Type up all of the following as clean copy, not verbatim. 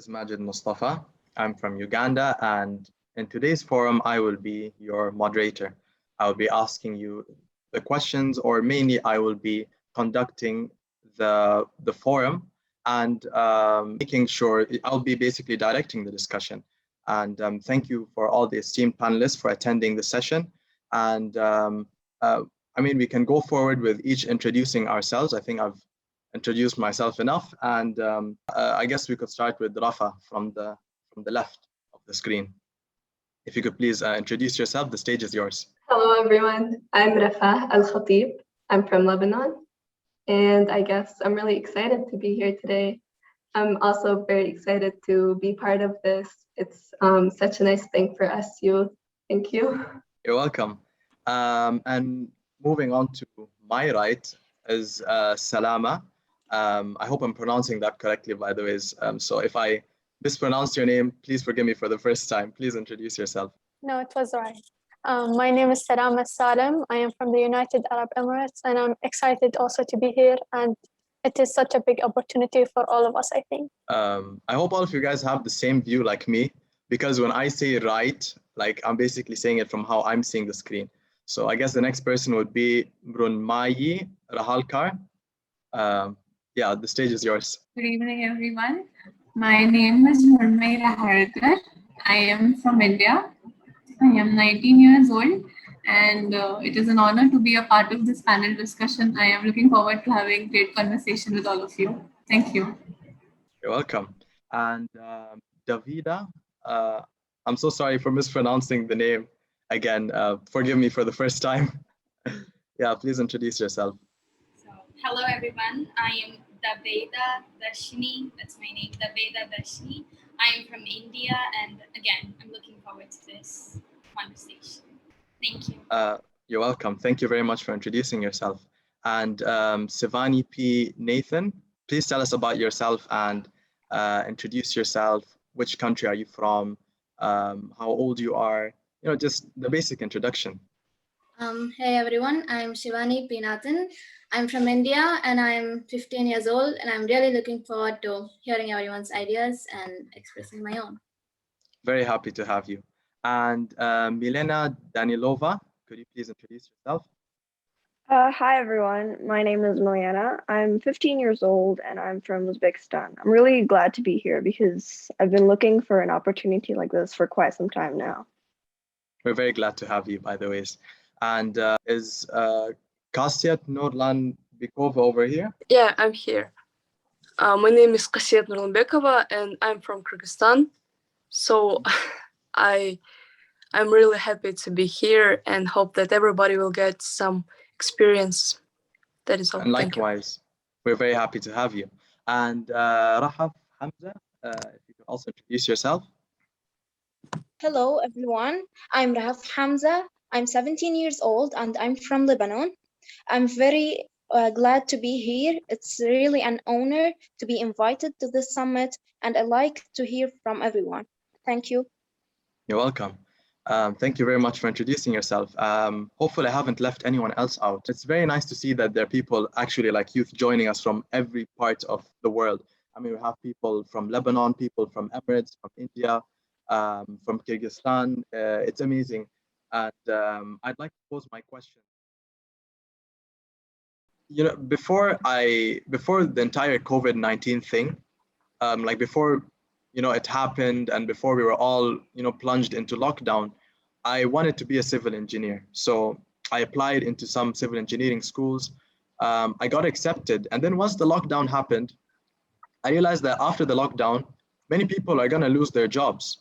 is Majid Mustafa. I'm from Uganda, and in today's forum, I will be your moderator. I will be asking you the questions, or mainly I will be conducting the forum and making sure I'll be basically directing the discussion. And thank you for all the esteemed panelists for attending the session. And I mean, we can go forward with each introducing ourselves. I think I've introduced myself enough, and I guess we could start with Rafah from the left of the screen. If you could please introduce yourself, the stage is yours. Hello everyone, I'm Rafah Al-Khateeb. I'm from Lebanon, and I guess I'm really excited to be here today. I'm also very excited to be part of this. It's such a nice thing for us youth. Thank you. You're welcome. And moving on to my right is Salama. I hope I'm pronouncing that correctly, by the way. So if I mispronounced your name, please forgive me for the first time. Please introduce yourself. No, it was right. My name is Salama Salem. I am from the United Arab Emirates, and I'm excited also to be here. And it is such a big opportunity for all of us, I think. I hope all of you guys have the same view like me, because when I say right, like I'm basically saying it from how I'm seeing the screen. So I guess the next person would be Mrunmayee, Rahalkar. Yeah, the stage is yours. Good evening, everyone. My name is Mrunmayee Rahalkar. I am from India. I am 19 years old, and it is an honor to be a part of this panel discussion. I am looking forward to having great conversation with all of you. Thank you. You're welcome. And Dhavedha, I'm so sorry for mispronouncing the name again. Forgive me for the first time. Yeah, please introduce yourself. So, hello everyone. I am Dhavedha Darshini. That's my name, Dhavedha Darshini. I am from India, and again, I'm looking forward to this conversation. Thank you. You're welcome. Thank you very much for introducing yourself. And Sivani P. Nathan, please tell us about yourself and introduce yourself. Which country are you from? How old you are? You know, just the basic introduction. Hey everyone, I'm Sivani P. Nathan. I'm from India and I'm 15 years old, and I'm really looking forward to hearing everyone's ideas and expressing my own. Very happy to have you. And Milena Danilova, could you please introduce yourself? Hi everyone, my name is Milena. I'm 15 years old and I'm from Uzbekistan. I'm really glad to be here because I've been looking for an opportunity like this for quite some time now. We're very glad to have you, by the way. And is Kasiet Nurlanbekova over here? Yeah, I'm here. My name is Kasiet Nurlanbekova and I'm from Kyrgyzstan. So I'm really happy to be here and hope that everybody will get some experience. That is all. And likewise, we're very happy to have you. And Rahaf, Hamza, if you could also introduce yourself. Hello everyone, I'm Rahaf Hamza. I'm 17 years old and I'm from Lebanon. I'm very glad to be here. It's really an honor to be invited to this summit, and I like to hear from everyone. Thank you. You're welcome. Thank you very much for introducing yourself. Hopefully I haven't left anyone else out. It's very nice to see that there are people actually like youth joining us from every part of the world. I mean, we have people from Lebanon, people from Emirates, from India, from Kyrgyzstan. It's amazing. And I'd like to pose my question. You know, before the entire COVID-19 thing, like before, you know, it happened and before we were all, you know, plunged into lockdown, I wanted to be a civil engineer. So I applied into some civil engineering schools. I got accepted. And then once the lockdown happened, I realized that after the lockdown, many people are going to lose their jobs.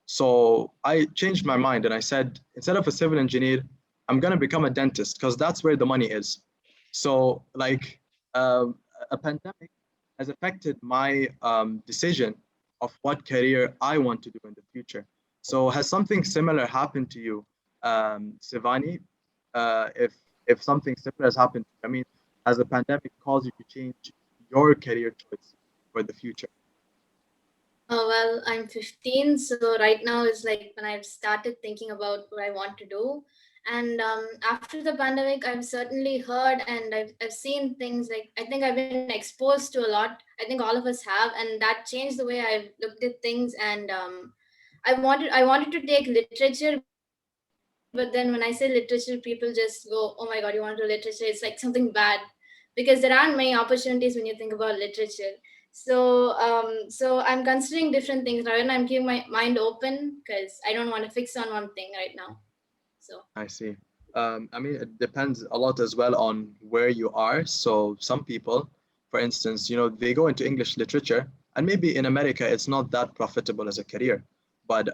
So I changed my mind and I said, instead of a civil engineer, I'm going to become a dentist because that's where the money is. So like a pandemic has affected my decision of what career I want to do in the future. So has something similar happened to you, Sivani? If something similar has happened, I mean, has the pandemic caused you to change your career choice for the future? Well, I'm 15, so right now is like when I've started thinking about what I want to do. And after the pandemic, I've certainly heard and I've seen things like, I think I've been exposed to a lot. I think all of us have, and that changed the way I've looked at things. And I wanted to take literature, but then when I say literature, people just go, "Oh my God, you want to do literature? It's like something bad," because there aren't many opportunities when you think about literature. So I'm considering different things right now. I'm keeping my mind open because I don't want to fix on one thing right now. So I see. I mean, it depends a lot as well on where you are. So some people, for instance, they go into English literature, and maybe in America it's not that profitable as a career. But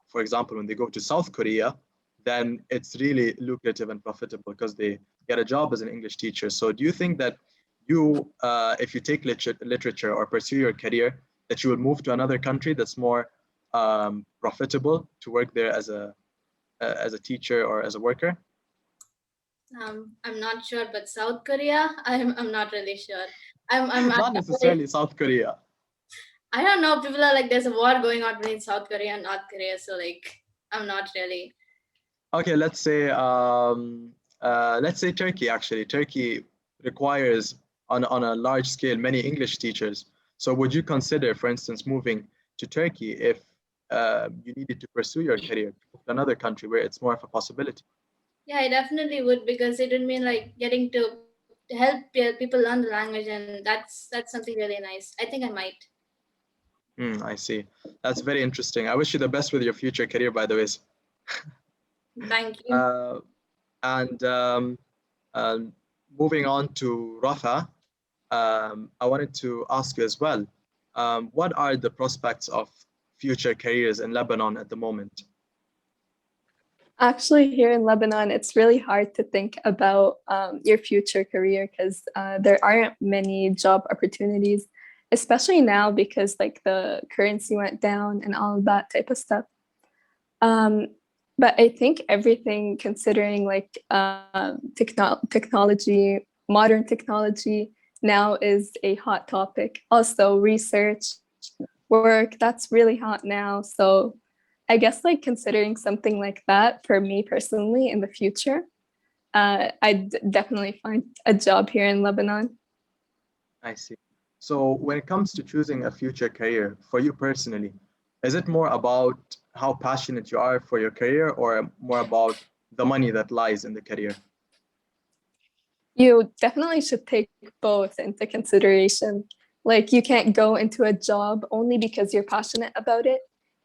for example, when they go to South Korea, then it's really lucrative and profitable because they get a job as an English teacher. So do you think that if you take literature or pursue your career, that you will move to another country that's more profitable to work there as a teacher or as a worker? I'm not sure, but South Korea, I'm not really sure. I'm Not necessarily South Korea. I don't know. People are like, there's a war going on between South Korea and North Korea, so like, I'm not really. Okay, let's say Turkey. Actually, Turkey requires on a large scale many English teachers. So would you consider, for instance, moving to Turkey if you needed to pursue your career to another country where it's more of a possibility? Yeah, I definitely would, because it would mean like getting to help people learn the language, and that's something really nice. I think I might. I see. That's very interesting. I wish you the best with your future career, by the way. Thank you. And moving on to Rafah, I wanted to ask you as well, what are the prospects of future careers in Lebanon at the moment? Actually, here in Lebanon, it's really hard to think about your future career because there aren't many job opportunities, especially now because like the currency went down and all of that type of stuff. But I think everything considering like technology, modern technology now is a hot topic. Also research, work, that's really hot now. So I guess like considering something like that for me personally in the future, I'd definitely find a job here in Lebanon. I see. So when it comes to choosing a future career for you personally, is it more about how passionate you are for your career or more about the money that lies in the career? You definitely should take both into consideration. Like you can't go into a job only because you're passionate about it,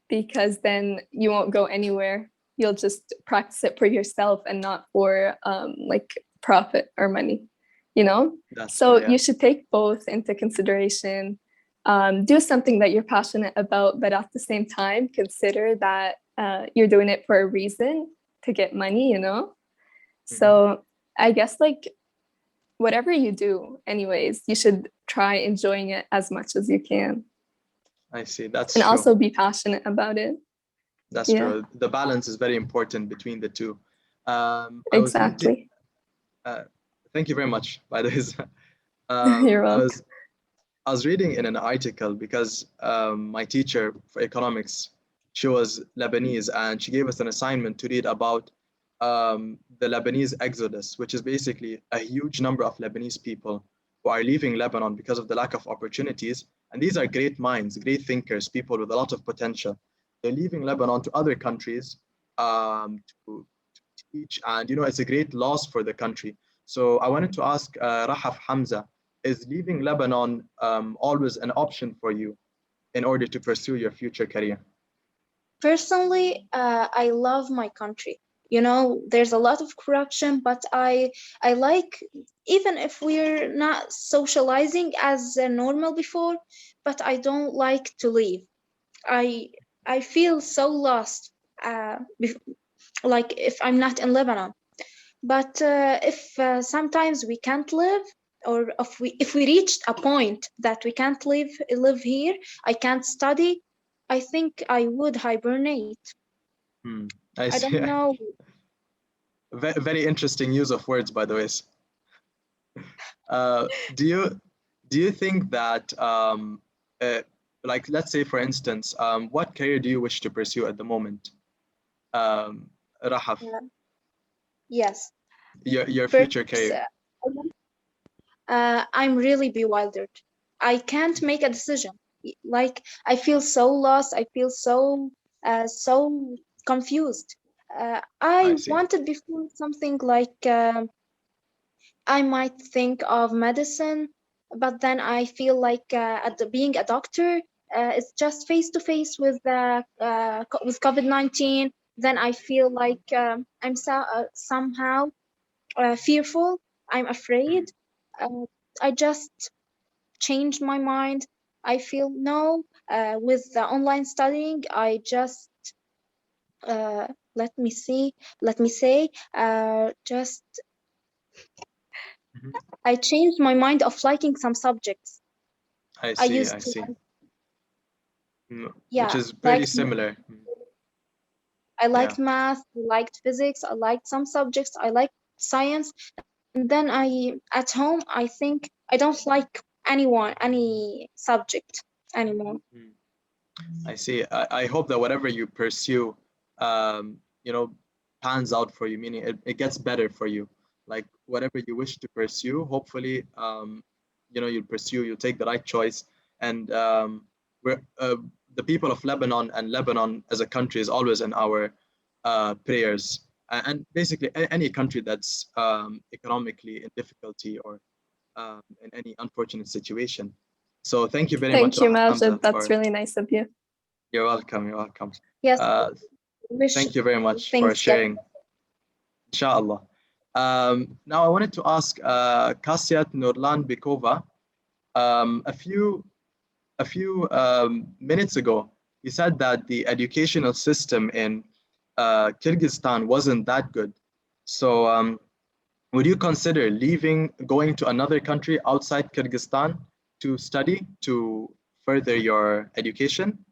because then you won't go anywhere. You'll just practice it for yourself and not for like profit or money, you know? So you should take both into consideration. Do something that you're passionate about, but at the same time, consider that you're doing it for a reason to get money, you know? So I guess like whatever you do anyways, you should try enjoying it as much as you can. I see. That's and true. Also be passionate about it. That's true. The balance is very important between the two. Exactly. Thank you very much, by the way. You're welcome. I was reading in an article because my teacher for economics, she was Lebanese, and she gave us an assignment to read about the Lebanese exodus, which is basically a huge number of Lebanese people who are leaving Lebanon because of the lack of opportunities. And these are great minds, great thinkers, people with a lot of potential. They're leaving Lebanon to other countries to teach, and it's a great loss for the country. So I wanted to ask Rahaf Hamza, is leaving Lebanon always an option for you in order to pursue your future career? Personally, I love my country. There's a lot of corruption, but I like, even if we're not socializing as normal before, but I don't like to leave. I feel so lost, like if I'm not in Lebanon. But if sometimes we can't live, or if we reached a point that we can't live here, I can't study, I think I would hibernate. I see. I don't know. Very interesting use of words, by the way. Do you think that like, let's say for instance, what career do you wish to pursue at the moment? Rahaf. Yes. Your future First, career. I'm really bewildered. I can't make a decision. Like I feel so lost. I feel so confused. I I see. wanted before something like I might think of medicine, but then I feel like being a doctor is just face to face with with COVID-19. Then I feel like I'm somehow fearful. I'm afraid. Uh, I just changed my mind. I feel no, with the online studying, I just uh, let me see, let me say, just Mhm. I changed my mind of liking some subjects. I I see. used I to see. like, Which yeah, is pretty like similar. I Yeah. liked math, I liked physics, I liked some subjects, I liked science, and then at home, I think I don't like any subject anymore. Mm. I see. I hope that whatever you pursue, you know, pans out for you, meaning it gets better for you. Like whatever you wish to pursue, hopefully, you'll pursue, you'll take the right choice. And we're the people of Lebanon, and Lebanon as a country is always in our prayers. And basically, any country that's economically in difficulty or in any unfortunate situation. So thank you very much, Thank you, Hamza, Majid. That's for. really nice of you. You're welcome. You're welcome. Yes, Uh, wish Thank you very much for things get sharing, inshallah. Now I wanted to ask Kasiet Nurlanbekova, a few minutes ago, you said that the educational system in Kyrgyzstan wasn't that good. So would you consider leaving, going to another country outside Kyrgyzstan to study, to further your education?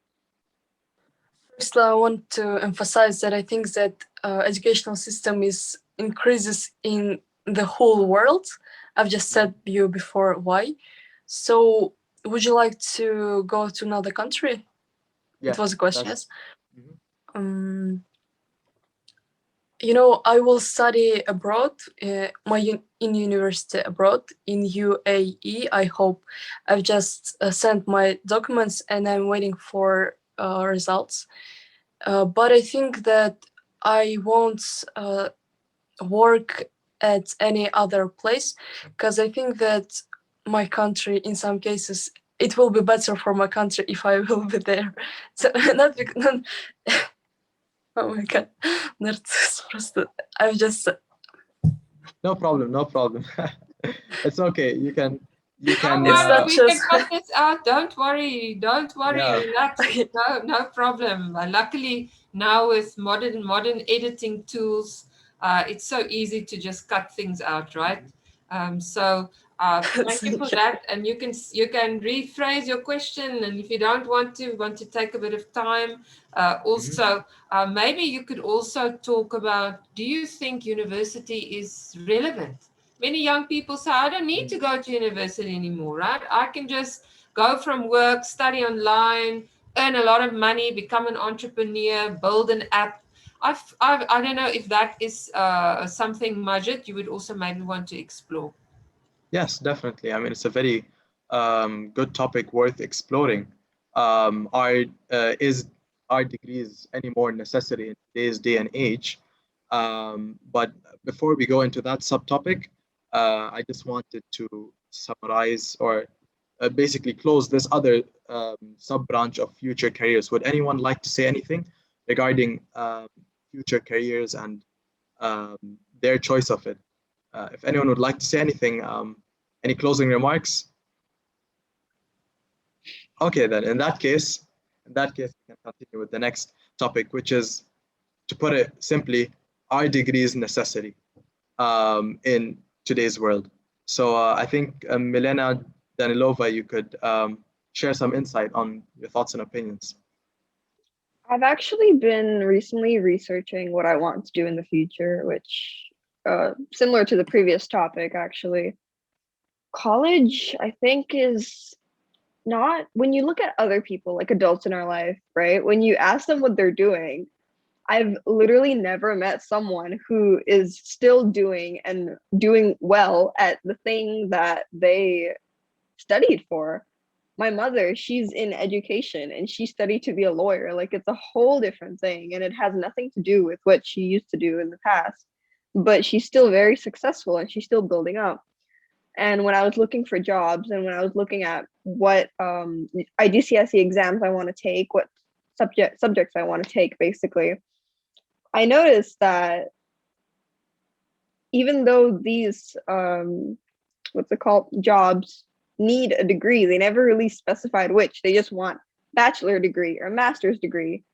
First, I want to emphasize that I think that educational system is increases in the whole world. I've just said you before why. So, would you like to go to another country? Yeah, It was a question. that's. Yes. I will study abroad, in university abroad in UAE. I hope. I've just sent my documents and I'm waiting for results. But I think that I won't work at any other place because I think that my country, in some cases, it will be better for my country if I will be there. So not oh my god, that's просто. I've just. No problem, no problem. It's okay. You can. It's We can cut this out. Don't worry. Yeah. Relax. No problem. Luckily, now with modern editing tools, it's so easy to just cut things out, right? So thank you for that. And you can rephrase your question. And if you don't want to take a bit of time, also maybe you could also talk about: do you think university is relevant? Many young people say, I don't need to go to university anymore, right? I can just go from work, study online, earn a lot of money, become an entrepreneur, build an app. I don't know if that is something, Majid, you would also maybe want to explore. Yes, definitely. I mean, it's a very good topic worth exploring. Is our degrees any more necessary in today's day and age? But before we go into that subtopic, I just wanted to summarize or basically close this other sub branch of future careers. Would anyone like to say anything regarding future careers and their choice of it? If anyone would like to say anything, any closing remarks? Okay, then in that case, we can continue with the next topic, which is, to put it simply, are degrees necessary in today's world? So I think Milena, Danilova, you could share some insight on your thoughts and opinions. I've actually been recently researching what I want to do in the future, which similar to the previous topic, actually. College, I think, is not, when you look at other people, like adults in our life, right? When you ask them what they're doing, I've literally never met someone who is still doing and doing well at the thing that they studied for. My mother, she's in education and she studied to be a lawyer. Like, it's a whole different thing, and it has nothing to do with what she used to do in the past. But she's still very successful and she's still building up. And when I was looking for jobs and when I was looking at what IGCSE exams I want to take, what subjects I want to take, basically, I noticed that even though these jobs need a degree, they never really specified which. They just want bachelor degree or master's degree.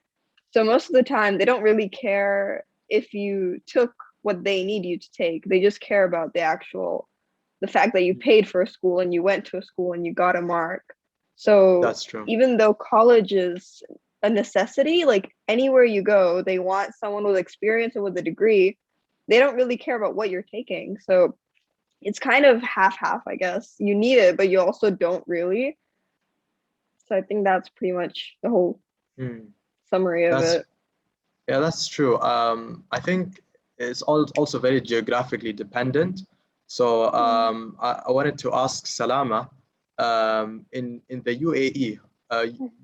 So most of the time they don't really care if you took what they need you to take. They just care about the fact that you paid for a school and you went to a school and you got a mark. So That's true. Even though college is a necessity, like anywhere you go, they want someone with experience and with a degree. They don't really care about what you're taking. So it's kind of half-half, I guess. You need it, but you also don't really. So I think that's pretty much the whole summary of it. Yeah, that's true. I think it's also very geographically dependent. So I wanted to ask Salama, in the UAE,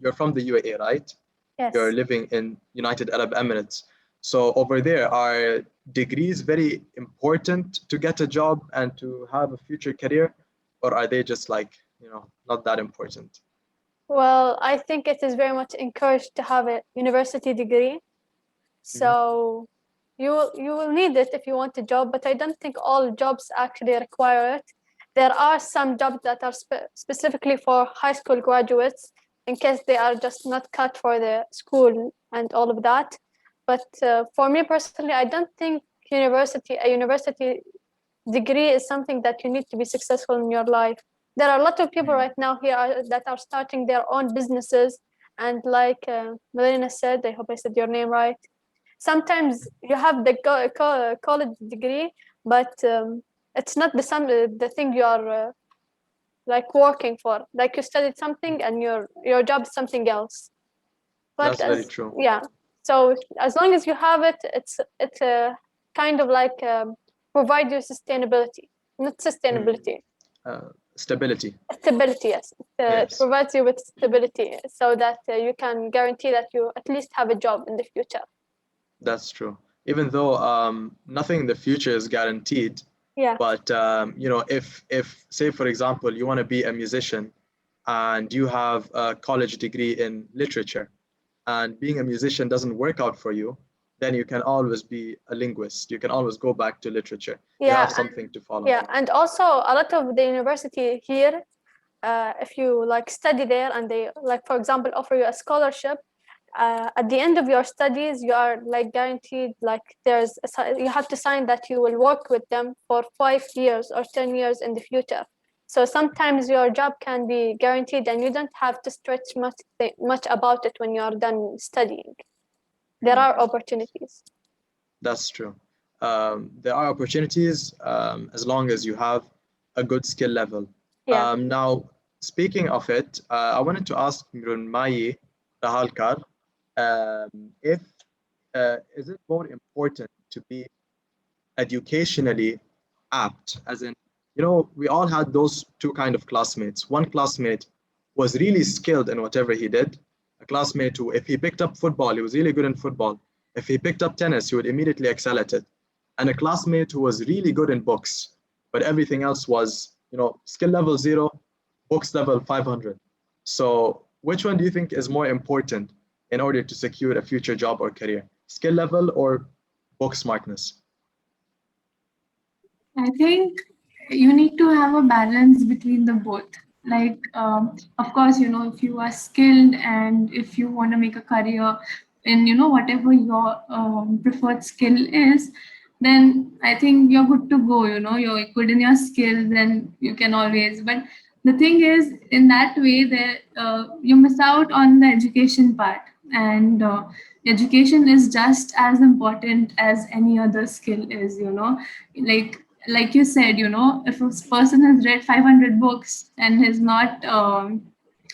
you're from the UAE, right? Yes. You're living in United Arab Emirates. So over there, are degrees very important to get a job and to have a future career, or are they just like, not that important? Well, I think it is very much encouraged to have a university degree. So you will need it if you want a job, but I don't think all jobs actually require it. There are some jobs that are specifically for high school graduates, in case they are just not cut for the school and all of that. But for me personally, I don't think a university degree is something that you need to be successful in your life. There are a lot of people right now here that are starting their own businesses. And like Milena said, I hope I said your name right, sometimes you have the college degree, but it's not the thing you are like working for. Like you studied something and your job is something else. But That's very true. Yeah. So as long as you have it, it's kind of like provide you sustainability, not sustainability. Stability. Stability, yes. It Yes. provides you with stability so that you can guarantee that you at least have a job in the future. That's true. Even though nothing in the future is guaranteed. Yeah. But if say for example you want to be a musician and you have a college degree in literature, and being a musician doesn't work out for you, then you can always be a linguist. You can always go back to literature. You have something to follow. Yeah, and also a lot of the university here, if you like study there and they like, for example, offer you a scholarship, at the end of your studies, you are like guaranteed, like you have to sign that you will work with them for 5 years or 10 years in the future. So sometimes your job can be guaranteed and you don't have to stretch much about it when you are done studying. There are opportunities. That's true. There are opportunities as long as you have a good skill level. Yeah. Now, speaking of it, I wanted to ask Mrunmayee, Rahalkar, is it more important to be educationally apt, as in, we all had those two kind of classmates. One classmate was really skilled in whatever he did. A classmate who, if he picked up football, he was really good in football. If he picked up tennis, he would immediately excel at it. And a classmate who was really good in books, but everything else was, skill level 0, books level 500. So which one do you think is more important in order to secure a future job or career? Skill level or book smartness? I think you need to have a balance between the both. Like, of course, if you are skilled and if you want to make a career in, whatever your preferred skill is, then I think you're good to go. You're good in your skills, then you can always. But the thing is, in that way, you miss out on the education part, and education is just as important as any other skill is. Like you said, if a person has read 500 books and is not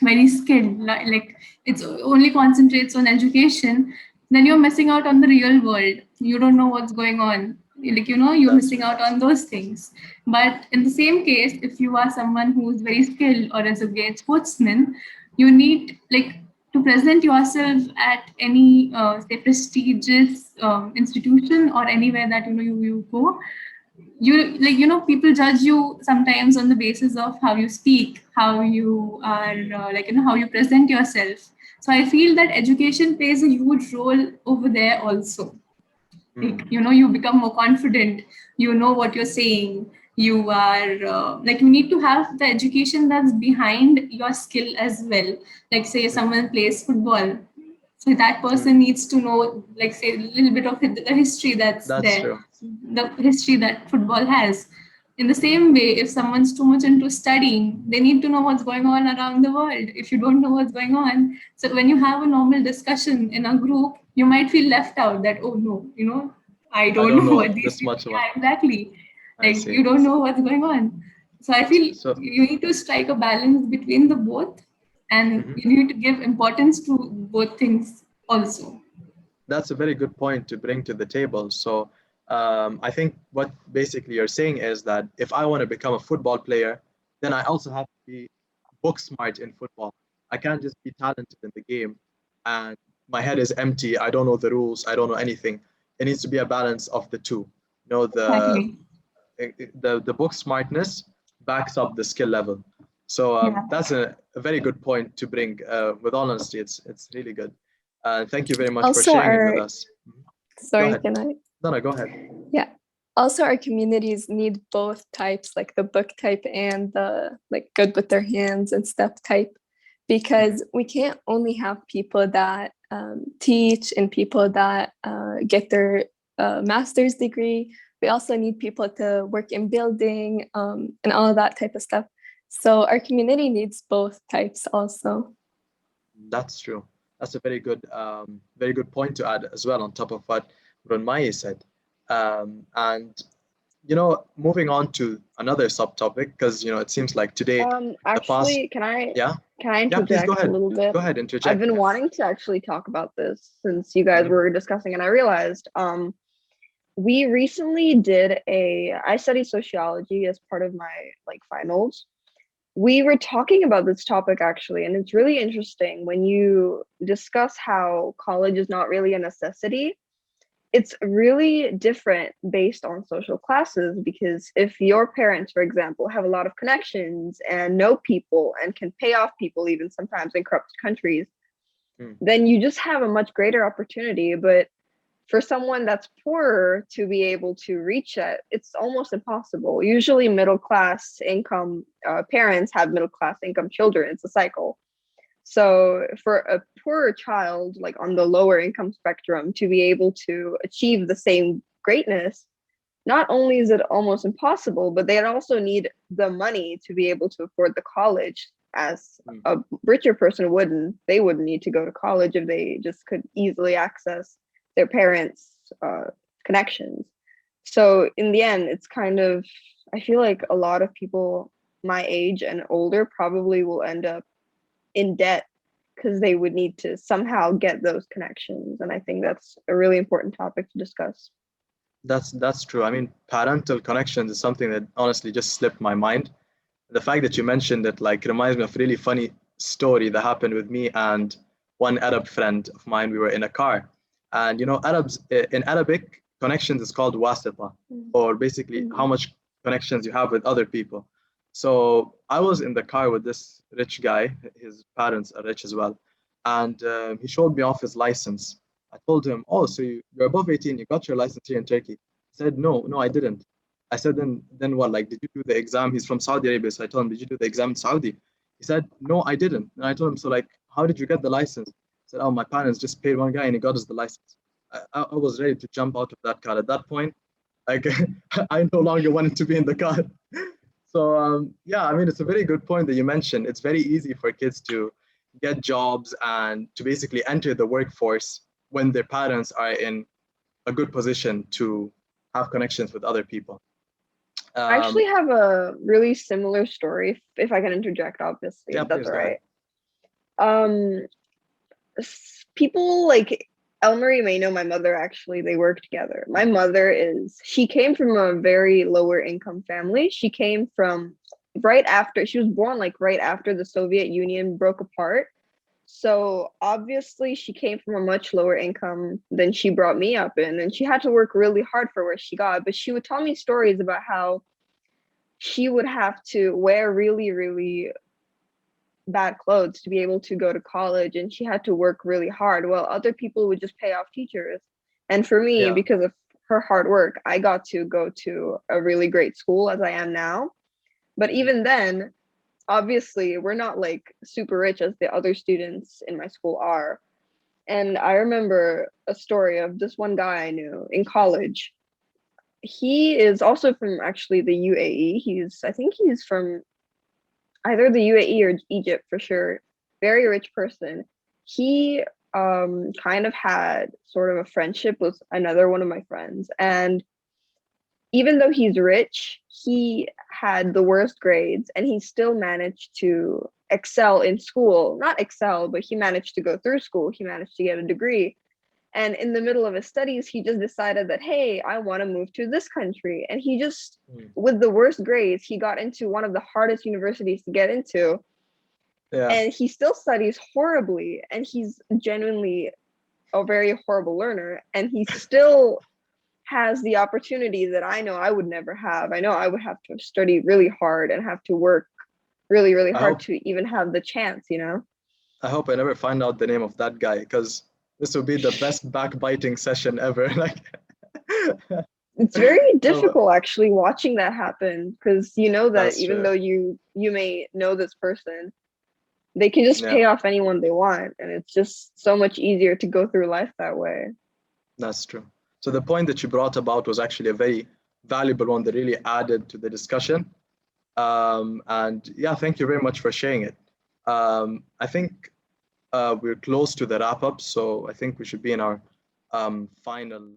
very skilled, like it's only concentrates on education, then you're missing out on the real world. You don't know what's going on. Like, you're missing out on those things. But in the same case, if you are someone who's very skilled or as a great sportsman, you need like to present yourself at any say prestigious institution or anywhere that you go. People judge you sometimes on the basis of how you speak, how you are how you present yourself. So I feel that education plays a huge role over there also. Like, you become more confident, you know what you're saying, you are you need to have the education that's behind your skill as well. Like say someone plays football, so that person needs to know, like say, a little bit of the history that's there, true. the history that football has. In the same way, if someone's too much into studying, they need to know what's going on around the world. If you don't know what's going on, so when you have a normal discussion in a group, you might feel left out that, oh no, I don't know what these this people. much about. Yeah, exactly. I Like see. you don't know what's going on. So I feel So you need to strike a balance between the both, and you need to give importance to both things also. that's a very good point to bring to the table. So I think what basically you're saying is that if I want to become a football player, then I also have to be book smart in football. I can't just be talented in the game and my head is empty. I don't know the rules. I don't know anything. It needs to be a balance of the two. Exactly. The book smartness backs up the skill level. So that's a very good point to bring. With all honesty, it's really good. Thank you very much for Also, sharing it with us. sorry, can I? No, go ahead. Yeah. Also, our communities need both types, like the book type and the like good with their hands and stuff type, because we can't only have people that teach and people that get their master's degree. We also need people to work in building and all of that type of stuff. So our community needs both types also. That's true. That's a very good point to add as well on top of what Mrunmayee said. And moving on to another subtopic, because it seems like today actually, can I interject please go ahead. a little bit? Go ahead, interject. I've been wanting to actually talk about this since you guys were discussing, and I realized we recently did I study sociology as part of my finals. We were talking about this topic actually, and it's really interesting when you discuss how college is not really a necessity. It's really different based on social classes, because if your parents, for example, have a lot of connections and know people and can pay off people even sometimes in corrupt countries, then you just have a much greater opportunity. But for someone that's poorer to be able to reach it, it's almost impossible. Usually middle class income parents have middle class income children. It's a cycle. So for a poorer child, like on the lower income spectrum, to be able to achieve the same greatness, not only is it almost impossible, but they also need the money to be able to afford the college, as a richer person wouldn't. They wouldn't need to go to college if they just could easily access their parents' connections. So in the end, it's kind of, I feel like a lot of people my age and older probably will end up in debt because they would need to somehow get those connections. And I think that's a really important topic to discuss. That's true. I mean, parental connections is something that honestly just slipped my mind. The fact that you mentioned it reminds me of a really funny story that happened with me and one Arab friend of mine. We were in a car, and Arabs in Arabic, connections is called wasita, or basically how much connections you have with other people. So I was in the car with this rich guy. His parents are rich as well, and he showed me off his license. I told him, "Oh, so you're above 18. You got your license here in Turkey." He said, "No, I didn't." I said, "Then what? Did you do the exam?" He's from Saudi Arabia, so I told him, "Did you do the exam in Saudi?" He said, "No, I didn't." And I told him, "So how did you get the license?" He said, "Oh, my parents just paid one guy and he got us the license." I was ready to jump out of that car at that point. I no longer wanted to be in the car. So yeah, I mean, it's a very good point that you mentioned. It's very easy for kids to get jobs and to basically enter the workforce when their parents are in a good position to have connections with other people. I actually have a really similar story, if I can interject, obviously, if that's all right. People Elmarie may know my mother, actually. They work together. My mother she came from a very lower income family. She came from she was born like right after the Soviet Union broke apart. So obviously she came from a much lower income than she brought me up in, and she had to work really hard for where she got. But she would tell me stories about how she would have to wear really, really bad clothes to be able to go to college, and she had to work really hard while other people would just pay off teachers. And for me, because of her hard work, I got to go to a really great school as I am now. But even then, obviously, we're not like super rich as the other students in my school are. And I remember a story of this one guy I knew in college. He is also from actually the UAE. I think he's from either the UAE or Egypt for sure. Very rich person. He kind of had sort of a friendship with another one of my friends. And even though he's rich, he had the worst grades and he still managed to excel in school. Not excel, but he managed to go through school. He managed to get a degree. And in the middle of his studies, he just decided that, hey, I want to move to this country. And he just, with the worst grades, he got into one of the hardest universities to get into. Yeah. And he still studies horribly. And he's genuinely a very horrible learner. And he still has the opportunity that I know I would never have. I know I would have to study really hard and have to work really, really hard to even have the chance, you know? I hope I never find out the name of that guy, because this would be the best backbiting session ever. Like, it's very difficult actually watching that happen, because you know that even though you may know this person, they can just pay off anyone they want, and it's just so much easier to go through life that way. That's true. So the point that you brought about was actually a very valuable one that really added to the discussion. And yeah, thank you very much for sharing it. I think we're close to the wrap up, so I think we should be in our final